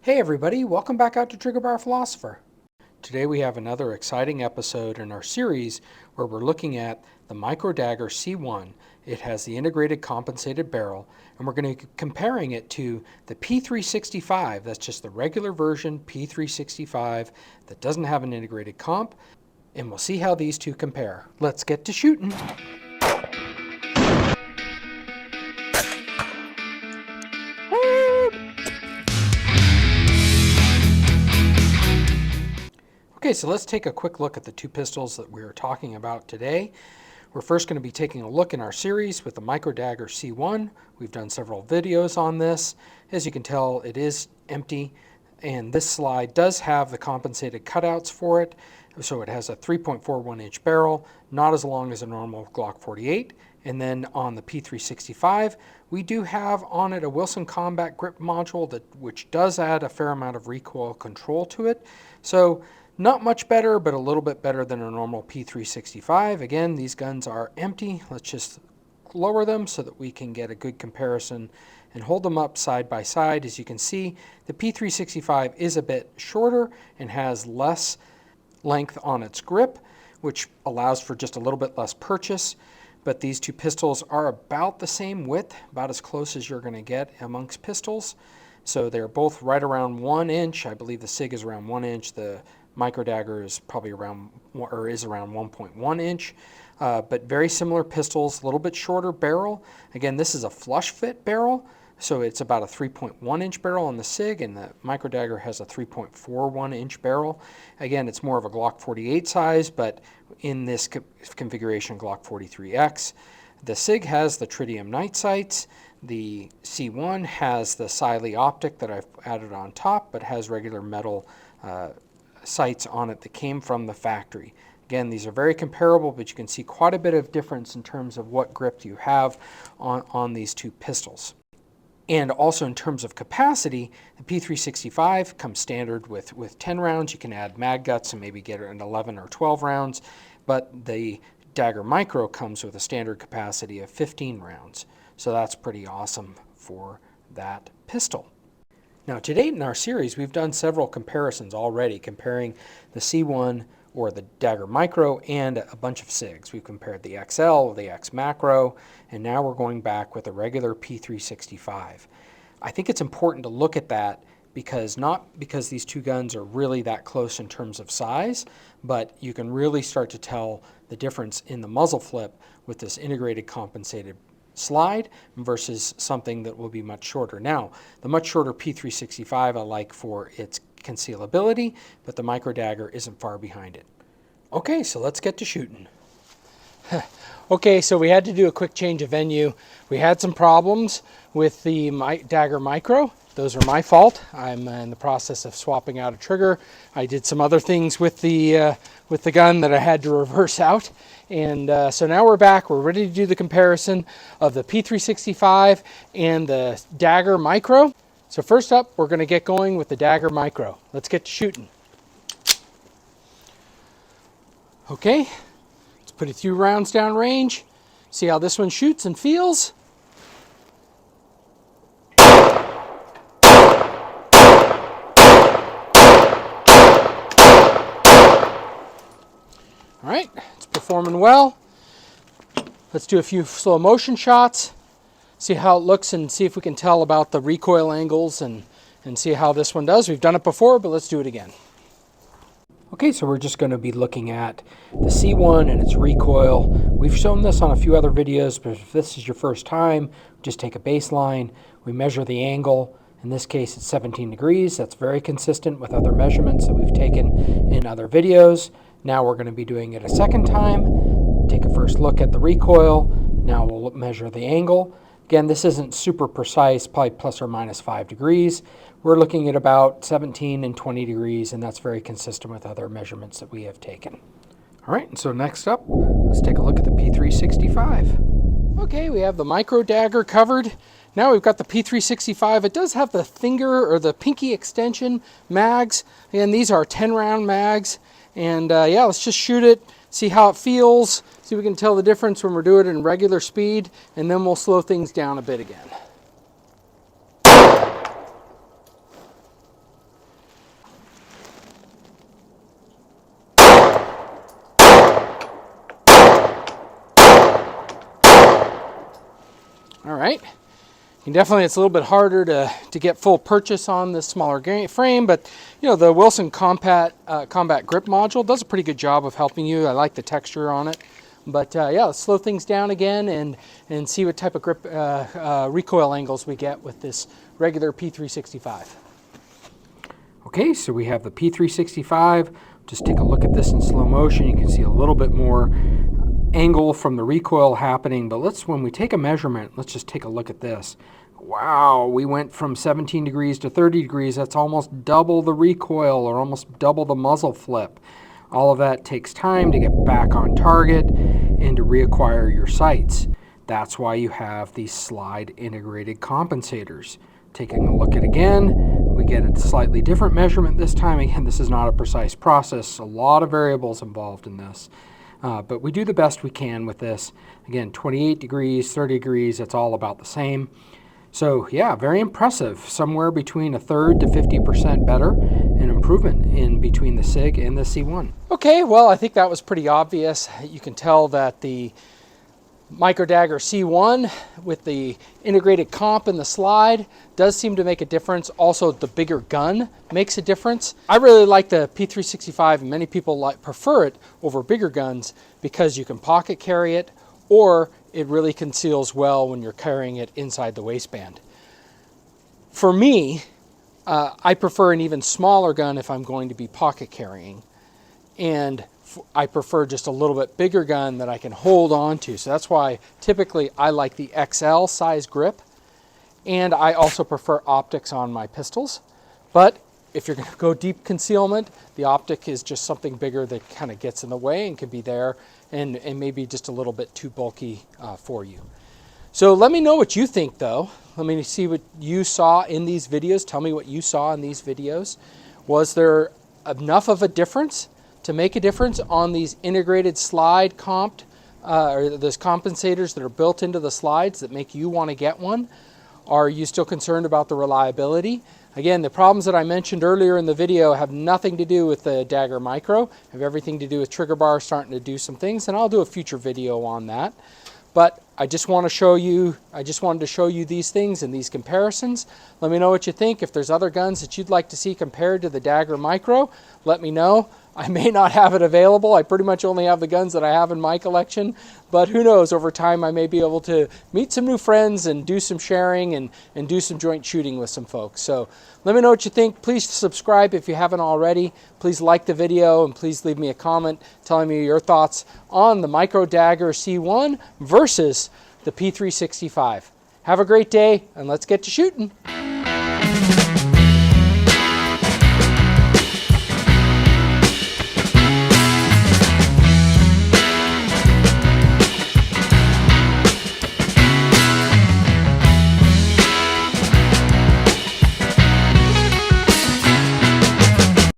Hey everybody, welcome back out to Trigger Bar Philosopher. Today we have another exciting episode in our series where we're looking at the Micro Dagger C1. It has the integrated compensated barrel, and we're going to be comparing it to the P365. That's just the regular version P365 that doesn't have an integrated comp, and we'll see how these two compare. Let's get to shooting. Okay, so let's take a quick look at the two pistols that we're talking about today. We're first going to be taking a look in our series with the Micro Dagger C1. We've done several videos on this. As you can tell, it is empty, and this slide does have the compensated cutouts for it. So it has a 3.41 inch barrel, not as long as a normal Glock 48. And then on the P365, we do have on it a Wilson Combat Grip module which does add a fair amount of recoil control to it. So not much better, but a little bit better than a normal P365. Again, these guns are empty. Let's just lower them so that we can get a good comparison and hold them up side by side. As you can see, the P365 is a bit shorter and has less length on its grip, which allows for just a little bit less purchase. But these two pistols are about the same width, about as close as you're going to get amongst pistols. So they're both right around 1 inch. I believe the Sig is around 1 inch. The Micro Dagger is probably around 1.1 inch, but very similar pistols, a little bit shorter barrel. Again, this is a flush fit barrel, so it's about a 3.1 inch barrel on the Sig, and the Micro Dagger has a 3.41 inch barrel. Again, it's more of a Glock 48 size, but in this configuration, Glock 43X. The Sig has the tritium night sights. The C1 has the Siley optic that I've added on top, but has regular metal sights on it that came from the factory. Again, these are very comparable, but you can see quite a bit of difference in terms of what grip you have on these two pistols. And also in terms of capacity, the P365 comes standard with 10 rounds. You can add mag guts and maybe get an 11 or 12 rounds, but the Dagger Micro comes with a standard capacity of 15 rounds. So that's pretty awesome for that pistol. Now, to date in our series, we've done several comparisons already, comparing the C1 or the Dagger Micro and a bunch of SIGs. We've compared the XL, the X Macro, and now we're going back with a regular P365. I think it's important to look at that not because these two guns are really that close in terms of size, but you can really start to tell the difference in the muzzle flip with this integrated compensated slide versus something that will be much shorter. Now, the much shorter P365 I like for its concealability, but the Micro Dagger isn't far behind it. Okay, so let's get to shooting. Okay, so we had to do a quick change of venue. We had some problems with the Dagger Micro. Those are my fault. I'm in the process of swapping out a trigger. I did some other things with the gun that I had to reverse out. And so now we're back. We're ready to do the comparison of the P365 and the Dagger Micro. So first up, we're going to get going with the Dagger Micro. Let's get to shooting. Okay, let's put a few rounds down range. See how this one shoots and feels. All right, it's performing well. Let's do a few slow motion shots, see how it looks, and see if we can tell about the recoil angles and see how this one does. We've done it before, but let's do it again. Okay, so we're just going to be looking at the C1 and its recoil. We've shown this on a few other videos, but if this is your first time, just take a baseline. We measure the angle. In this case, it's 17 degrees. That's very consistent with other measurements that we've taken in other videos. Now we're going to be doing it a second time. Take a first look at the recoil. Now we'll measure the angle. Again, this isn't super precise, probably plus or minus 5 degrees. We're looking at about 17 and 20 degrees, and that's very consistent with other measurements that we have taken. All right, and so next up, let's take a look at the P365. Okay, we have the Micro Dagger covered. Now we've got the P365. It does have the finger or the pinky extension mags, and these are 10-round mags. And yeah, let's just shoot it, see how it feels, see if we can tell the difference when we're doing it in regular speed, and then we'll slow things down a bit again. All right. And definitely it's a little bit harder to get full purchase on this smaller frame, but you know, the Wilson Combat Grip Module does a pretty good job of helping you. I like the texture on it. But yeah, let's slow things down again and see what type of grip recoil angles we get with this regular P365. Okay, so we have the P365. Just take a look at this in slow motion. You can see a little bit more angle from the recoil happening, but when we take a measurement, let's just take a look at this. Wow, we went from 17 degrees to 30 degrees. That's almost double the recoil, or almost double the muzzle flip. All of that takes time to get back on target and to reacquire your sights. That's why you have these slide integrated compensators. Taking a look at it again, we get a slightly different measurement this time. Again, this is not a precise process. A lot of variables involved in this. But we do the best we can with this. Again, 28 degrees, 30 degrees, it's all about the same. So yeah, very impressive. Somewhere between a third to 50% better, an improvement in between the Sig and the C1. Okay, well, I think that was pretty obvious. You can tell that the Micro Dagger C1 with the integrated comp and the slide does seem to make a difference. Also, the bigger gun makes a difference. I really like the P365, and many people prefer it over bigger guns because you can pocket carry it, or it really conceals well when you're carrying it inside the waistband. For me, I prefer an even smaller gun if I'm going to be pocket carrying, and I prefer just a little bit bigger gun that I can hold on to. So that's why typically I like the XL size grip, and I also prefer optics on my pistols. But if you're going to go deep concealment, the optic is just something bigger that kind of gets in the way and can be there and maybe just a little bit too bulky for you. So let me know what you think though. Let me see what you saw in these videos. Tell me what you saw in these videos. Was there enough of a difference to make a difference on these integrated slide or those compensators that are built into the slides that make you want to get one? Are you still concerned about the reliability? Again, the problems that I mentioned earlier in the video have nothing to do with the Dagger Micro, have everything to do with trigger bar starting to do some things, and I'll do a future video on that. But I just wanted to show you these things and these comparisons. Let me know what you think. If there's other guns that you'd like to see compared to the Dagger Micro, let me know. I may not have it available. I pretty much only have the guns that I have in my collection, but who knows, over time I may be able to meet some new friends and do some sharing and do some joint shooting with some folks. So let me know what you think. Please subscribe if you haven't already. Please like the video, and please leave me a comment telling me your thoughts on the Micro Dagger C1 versus the P365. Have a great day, and let's get to shooting.